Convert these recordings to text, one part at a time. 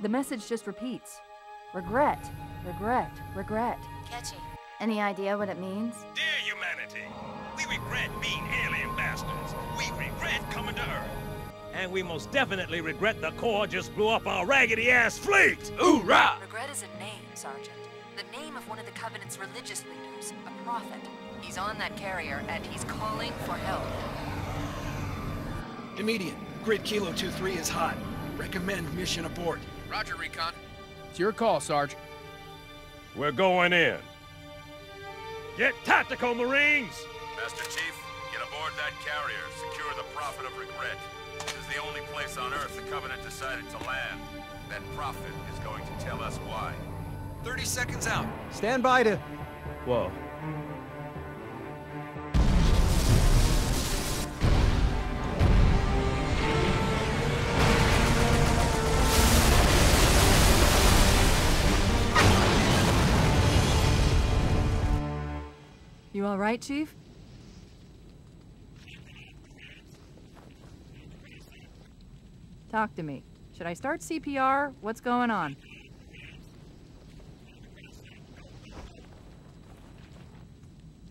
the message just repeats. Regret, regret, regret. Catchy. Any idea what it means? Dear humanity, we regret being alien bastards. We regret coming to Earth. And we most definitely regret the Corps just blew up our raggedy-ass fleet! Hoorah! Regret is a name, Sergeant. The name of one of the Covenant's religious leaders, a prophet. He's on that carrier, and he's calling for help. Immediate. Grid Kilo 2-3 is hot. Recommend mission abort. Roger, Recon. It's your call, Sarge. We're going in. Get tactical, Marines! Master Chief, get aboard that carrier. Secure the Prophet of Regret. This is the only place on Earth the Covenant decided to land. That Prophet is going to tell us why. 30 seconds out. Stand by to... Whoa. You all right, Chief? Talk to me. Should I start CPR? What's going on?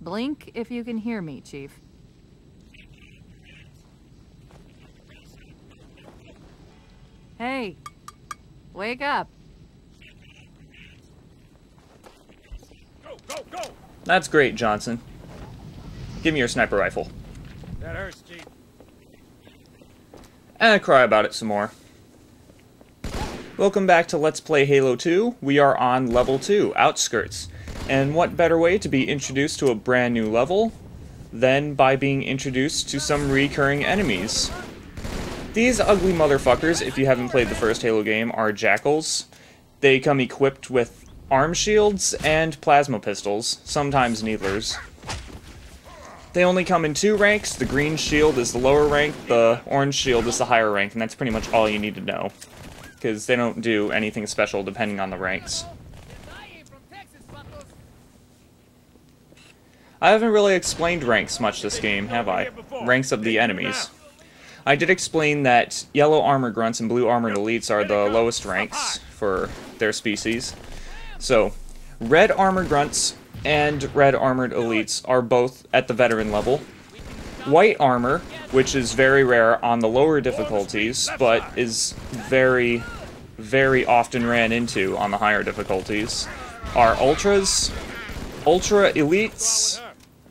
Blink if you can hear me, Chief. Hey, wake up. Go, go, go! That's great, Johnson. Give me your sniper rifle. That hurts, Chief. And cry about it some more. Welcome back to Let's Play Halo 2. We are on level 2, Outskirts. And what better way to be introduced to a brand new level than by being introduced to some recurring enemies. These ugly motherfuckers, if you haven't played the first Halo game, are jackals. They come equipped with arm shields and plasma pistols, sometimes needlers. They only come in 2 ranks. The green shield is the lower rank, the orange shield is the higher rank, and that's pretty much all you need to know. Because they don't do anything special depending on the ranks. I haven't really explained ranks much this game, have I? Ranks of the enemies. I did explain that yellow armored grunts and blue armored elites are the lowest ranks for their species. So, red armored grunts and red armored elites are both at the veteran level. White armor, which is very rare on the lower difficulties, but is very, very often ran into on the higher difficulties, are ultras. Ultra elites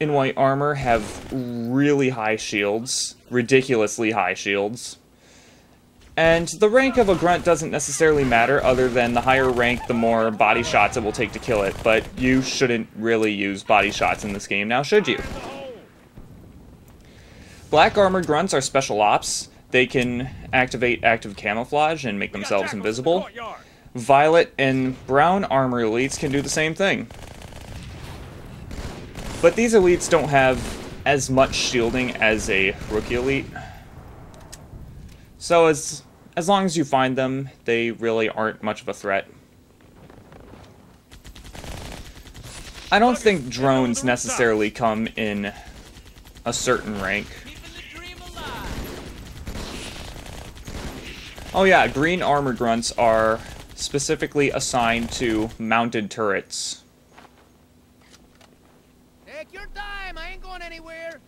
in white armor have really high shields, ridiculously high shields. And the rank of a grunt doesn't necessarily matter, other than the higher rank, the more body shots it will take to kill it, but you shouldn't really use body shots in this game, now should you? Black armored grunts are special ops. They can activate active camouflage and make themselves invisible. Violet and brown armor elites can do the same thing. But these elites don't have as much shielding as a rookie elite. So as long as you find them, they really aren't much of a threat. I don't think drones necessarily come in a certain rank. Oh yeah, green armor grunts are specifically assigned to mounted turrets. Take your time, I ain't going anywhere.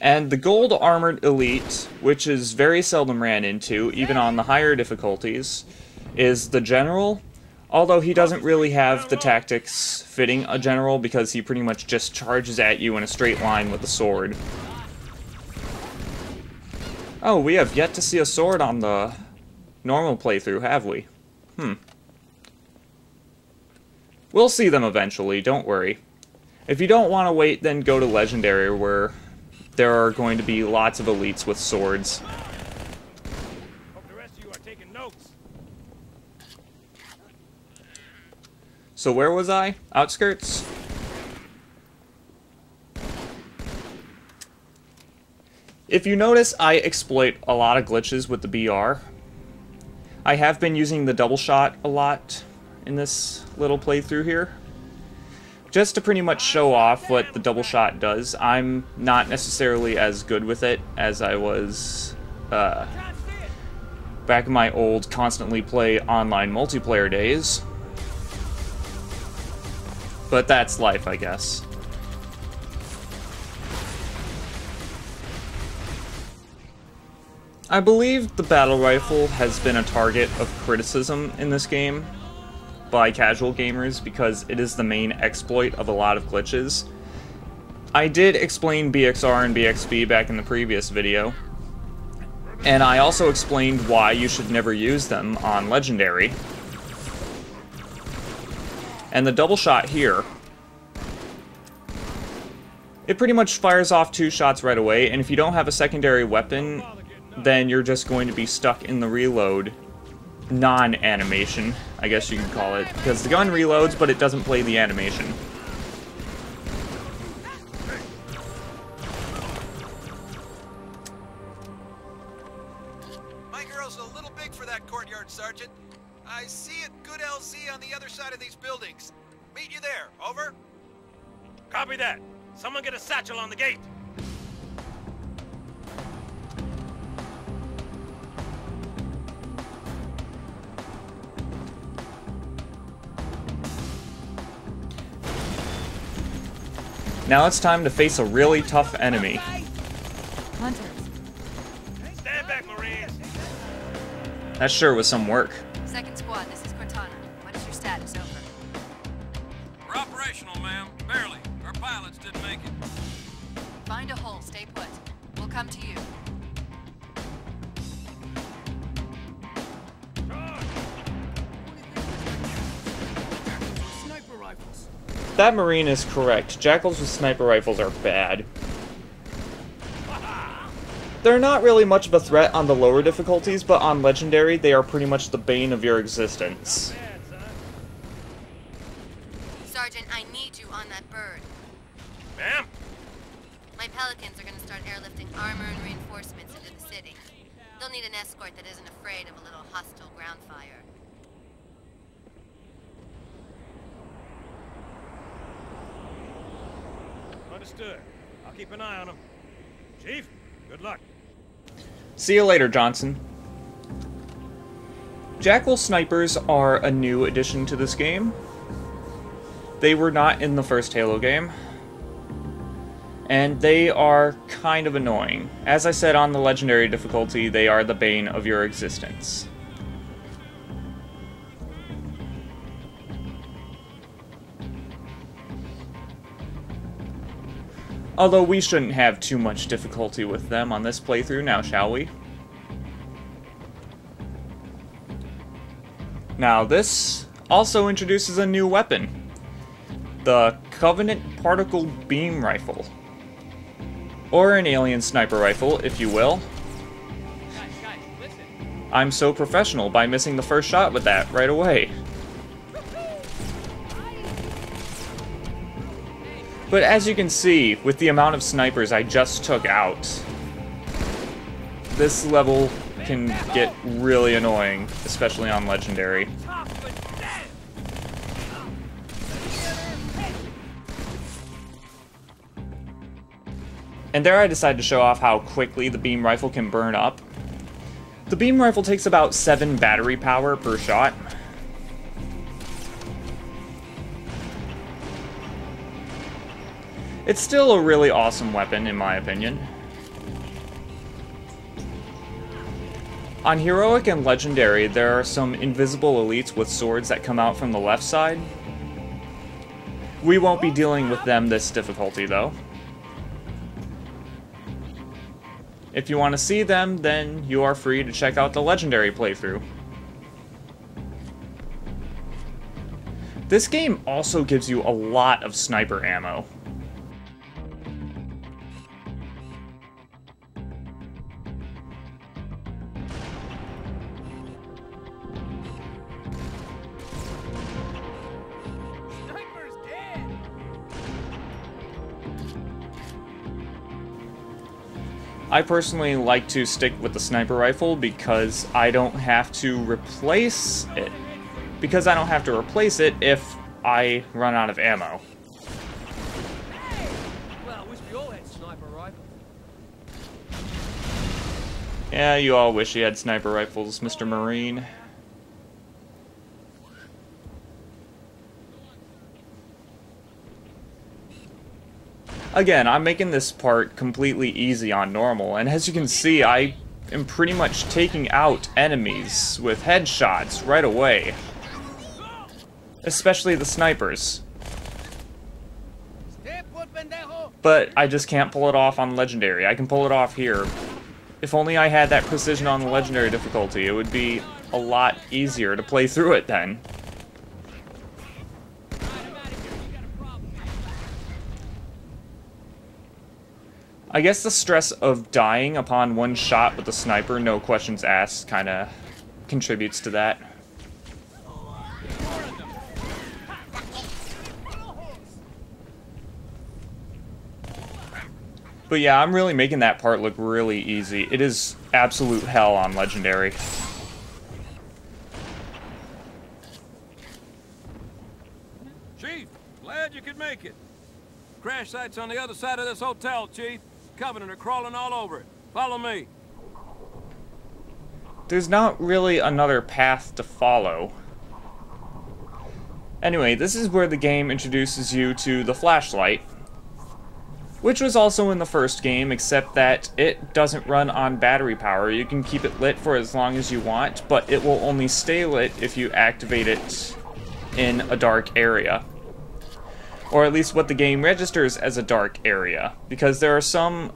And the gold armored elite, which is very seldom ran into, even on the higher difficulties, is the general. Although he doesn't really have the tactics fitting a general because he pretty much just charges at you in a straight line with a sword. Oh, we have yet to see a sword on the normal playthrough, have we? We'll see them eventually, don't worry. If you don't want to wait, then go to Legendary, where there are going to be lots of elites with swords. Hope the rest of you are taking notes. So where was I? Outskirts? If you notice, I exploit a lot of glitches with the BR. I have been using the double shot a lot in this little playthrough here. Just to pretty much show off what the double shot does. I'm not necessarily as good with it as I was Back in my old constantly play online multiplayer days. But that's life, I guess. I believe the battle rifle has been a target of criticism in this game by casual gamers because it is the main exploit of a lot of glitches. I did explain BXR and BXB back in the previous video, and I also explained why you should never use them on Legendary. And the double shot here, it pretty much fires off 2 shots right away, and if you don't have a secondary weapon, then you're just going to be stuck in the reload non-animation, I guess you could call it, because the gun reloads, but it doesn't play the animation. My girl's a little big for that courtyard, Sergeant. I see a good LZ on the other side of these buildings. Meet you there, over? Copy that. Someone get a satchel on the gate. Now it's time to face a really tough enemy. Hunters. Stand back, Marines. That sure was some work. Second squad, this is Cortana. What is your status? Over. We're operational, ma'am. Barely. Our pilots didn't make it. Find a hole, stay put. We'll come to you. Sniper rifles. That Marine is correct. Jackals with sniper rifles are bad. They're not really much of a threat on the lower difficulties, but on Legendary, they are pretty much the bane of your existence. Sergeant, I need you on that bird. Ma'am? My Pelicans are gonna start airlifting armor and reinforcements into the city. They'll need an escort that isn't afraid of a little hostile ground fire. Understood. I'll keep an eye on them. Chief, good luck. See you later, Johnson. Jackal snipers are a new addition to this game. They were not in the first Halo game. And they are kind of annoying. As I said on the Legendary difficulty, they are the bane of your existence. Although we shouldn't have too much difficulty with them on this playthrough now, shall we? Now this also introduces a new weapon. The Covenant Particle Beam Rifle. Or an alien sniper rifle, if you will. Guys, listen. I'm so professional by missing the first shot with that right away. But as you can see, with the amount of snipers I just took out, this level can get really annoying, especially on Legendary. And there I decided to show off how quickly the beam rifle can burn up. The beam rifle takes about 7 battery power per shot. It's still a really awesome weapon, in my opinion. On Heroic and Legendary, there are some invisible elites with swords that come out from the left side. We won't be dealing with them this difficulty, though. If you want to see them, then you are free to check out the Legendary playthrough. This game also gives you a lot of sniper ammo. Sniper's dead. I personally like to stick with the sniper rifle because I don't have to replace it. If I run out of ammo. Well, I wish we all had sniper rifles. Yeah, you all wish you had sniper rifles, Mr. Marine. Again, I'm making this part completely easy on normal, and as you can see, I am pretty much taking out enemies with headshots right away. Especially the snipers. But I just can't pull it off on Legendary. I can pull it off here. If only I had that precision on the Legendary difficulty, it would be a lot easier to play through it then. I guess the stress of dying upon one shot with the sniper, no questions asked, kinda contributes to that. But yeah, I'm really making that part look really easy. It is absolute hell on Legendary. Chief, glad you could make it. Crash site's on the other side of this hotel, Chief. Covenant are crawling all over it. Follow me. There's not really another path to follow. Anyway, this is where the game introduces you to the flashlight, which was also in the first game, except that it doesn't run on battery power. You can keep it lit for as long as you want, but it will only stay lit if you activate it in a dark area. Or at least what the game registers as a dark area, because there are some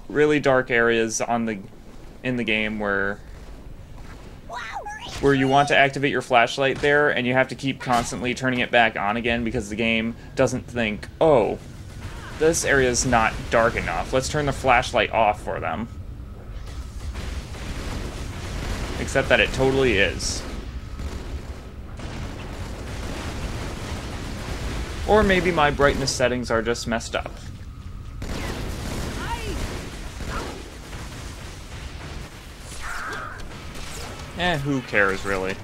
really dark areas in the game where you want to activate your flashlight there, and you have to keep constantly turning it back on again because the game doesn't think, oh, this area is not dark enough. Let's turn the flashlight off for them. Except that it totally is. Or maybe my brightness settings are just messed up. Who cares, really?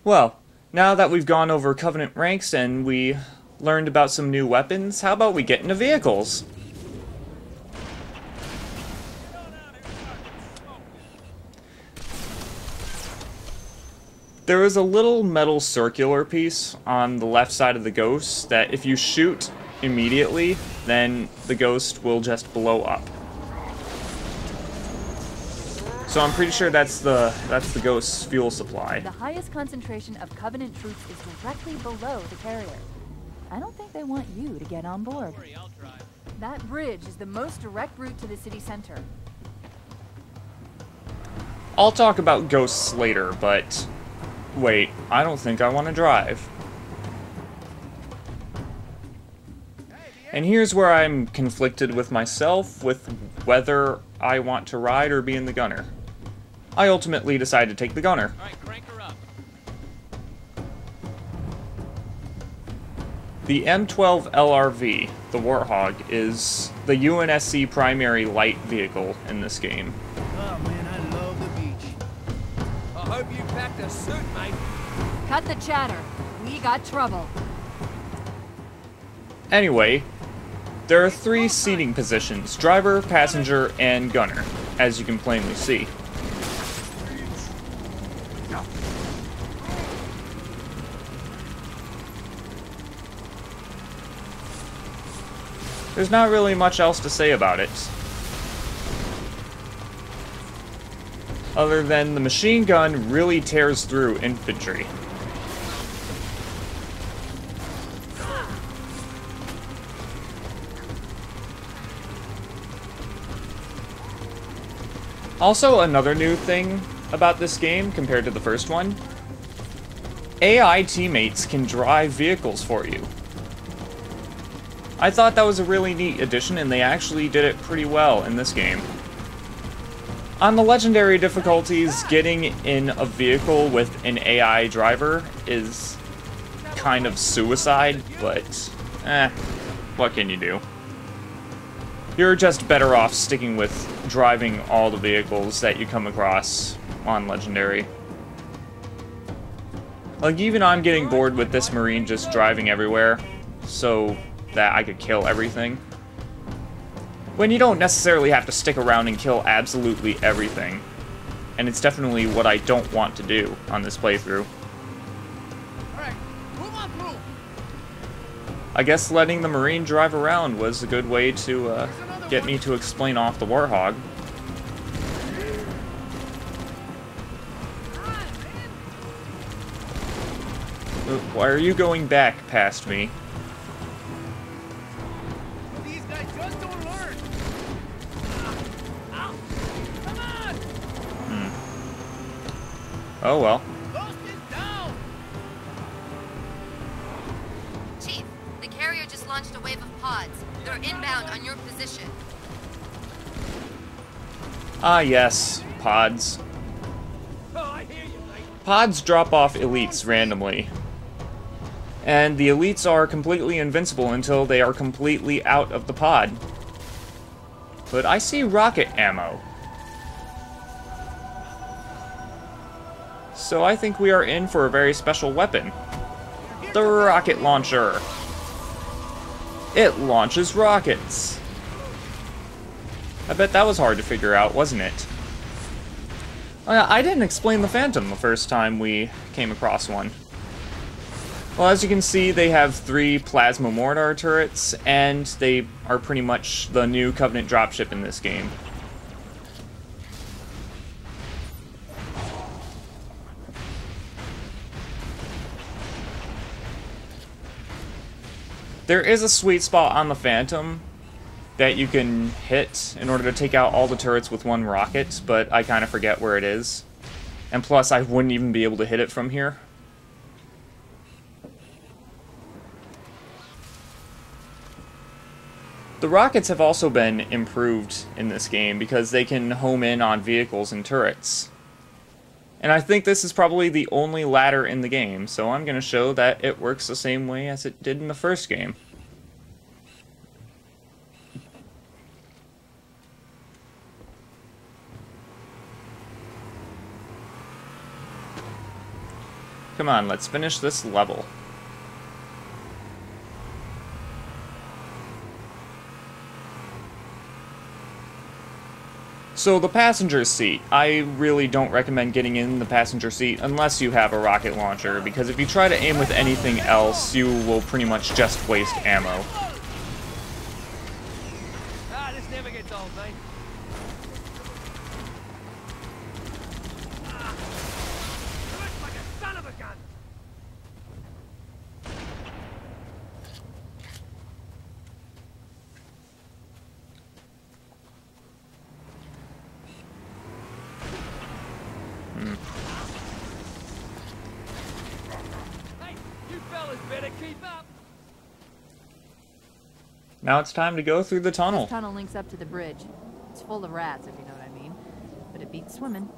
Well, now that we've gone over Covenant ranks and we learned about some new weapons, how about we get into vehicles? There is a little metal circular piece on the left side of the ghost that if you shoot immediately, then the ghost will just blow up. So I'm pretty sure that's the ghost's fuel supply. The highest concentration of Covenant troops is directly below the carrier. I don't think they want you to get on board. That bridge is the most direct route to the city center. I'll talk about ghosts later, but wait, I don't think I want to drive. And here's where I'm conflicted with myself with whether I want to ride or be in the gunner. I ultimately decide to take the gunner. All right, crank her up. The M12 LRV, the Warthog, is the UNSC primary light vehicle in this game. Oh man, I love the beach. I hope you packed a suit, mate. Cut the chatter. We got trouble. Anyway, there are 3 seating positions: driver, passenger, and gunner, as you can plainly see. There's not really much else to say about it, other than the machine gun really tears through infantry. Also, another new thing about this game compared to the first one, AI teammates can drive vehicles for you. I thought that was a really neat addition, and they actually did it pretty well in this game. On the Legendary difficulties, getting in a vehicle with an AI driver is kind of suicide, but what can you do? You're just better off sticking with driving all the vehicles that you come across on Legendary. Like, even I'm getting bored with this Marine just driving everywhere, so that I could kill everything. when you don't necessarily have to stick around and kill absolutely everything. And it's definitely what I don't want to do on this playthrough. Alright, move on through. I guess letting the Marine drive around was a good way to get me to explain off the Warthog. Why are you going back past me? These guys just don't learn. Ow. Come on. Oh well. Ghost is down. Chief, the carrier just launched a wave of pods. They're inbound on your position. Ah yes, pods. Oh, I hear you, mate. Pods drop off elites randomly. And the elites are completely invincible until they are completely out of the pod. But I see rocket ammo. So I think we are in for a very special weapon. The rocket launcher. It launches rockets. I bet that was hard to figure out, wasn't it? I didn't explain the Phantom the first time we came across one. Well, as you can see, they have 3 plasma mortar turrets, and they are pretty much the new Covenant dropship in this game. There is a sweet spot on the Phantom that you can hit in order to take out all the turrets with 1 rocket, but I kind of forget where it is. And plus, I wouldn't even be able to hit it from here. The rockets have also been improved in this game because they can home in on vehicles and turrets. And I think this is probably the only ladder in the game, so I'm going to show that it works the same way as it did in the first game. Come on, let's finish this level. So the passenger seat, I really don't recommend getting in the passenger seat unless you have a rocket launcher, because if you try to aim with anything else, you will pretty much just waste ammo. Ah, this never gets old, mate. Looks like a son of a gun. Hey, you fellas better keep up. Now it's time to go through the tunnel. This tunnel links up to the bridge. It's full of rats, if you know what I mean. But it beats swimming.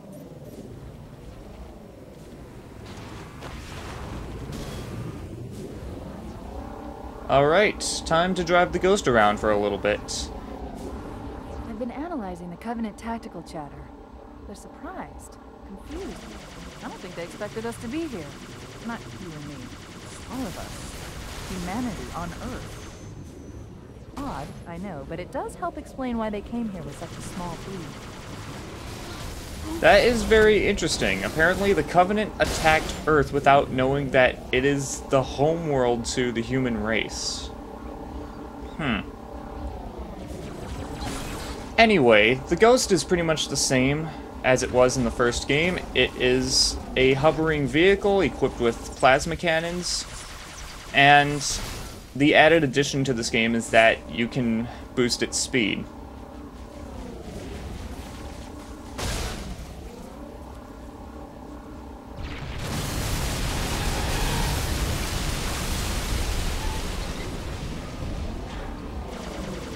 Alright, time to drive the Ghost around for a little bit. I've been analyzing the Covenant tactical chatter. They're surprised, confused. I don't think they expected us to be here. Not you and me. All of us. Humanity on Earth. Odd, I know, but it does help explain why they came here with such a small fleet. That is very interesting. Apparently the Covenant attacked Earth without knowing that it is the homeworld to the human race. Anyway, the Ghost is pretty much the same as it was in the first game. It is a hovering vehicle equipped with plasma cannons, and the added addition to this game is that you can boost its speed.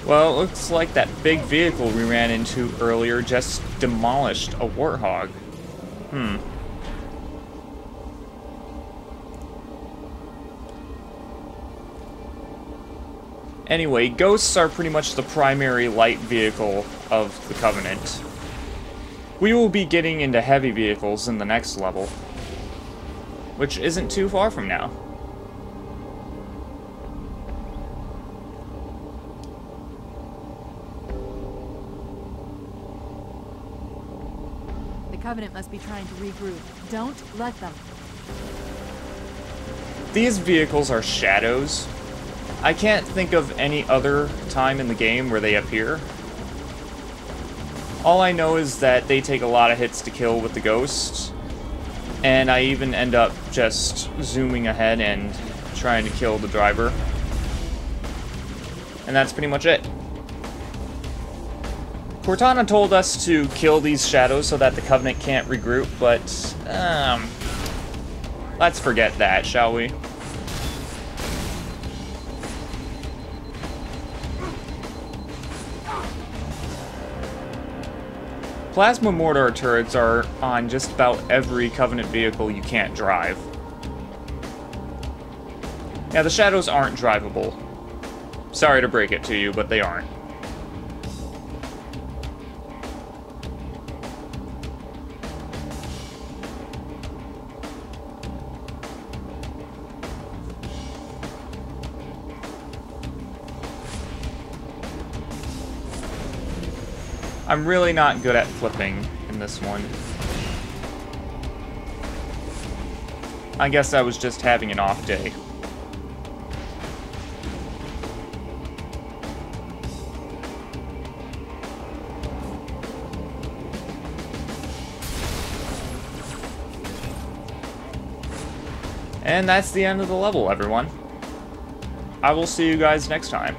Well, it looks like that big vehicle we ran into earlier just demolished a Warthog. Anyway, Ghosts are pretty much the primary light vehicle of the Covenant. We will be getting into heavy vehicles in the next level, which isn't too far from now. Covenant must be trying to regroup. Don't let them. These vehicles are shadows. I can't think of any other time in the game where they appear. All I know is that they take a lot of hits to kill with the ghost, and I even end up just zooming ahead and trying to kill the driver. And that's pretty much it. Cortana told us to kill these shadows so that the Covenant can't regroup, but let's forget that, shall we? Plasma mortar turrets are on just about every Covenant vehicle you can't drive. Yeah, the shadows aren't drivable. Sorry to break it to you, but they aren't. I'm really not good at flipping in this one. I guess I was just having an off day. And that's the end of the level, everyone. I will see you guys next time.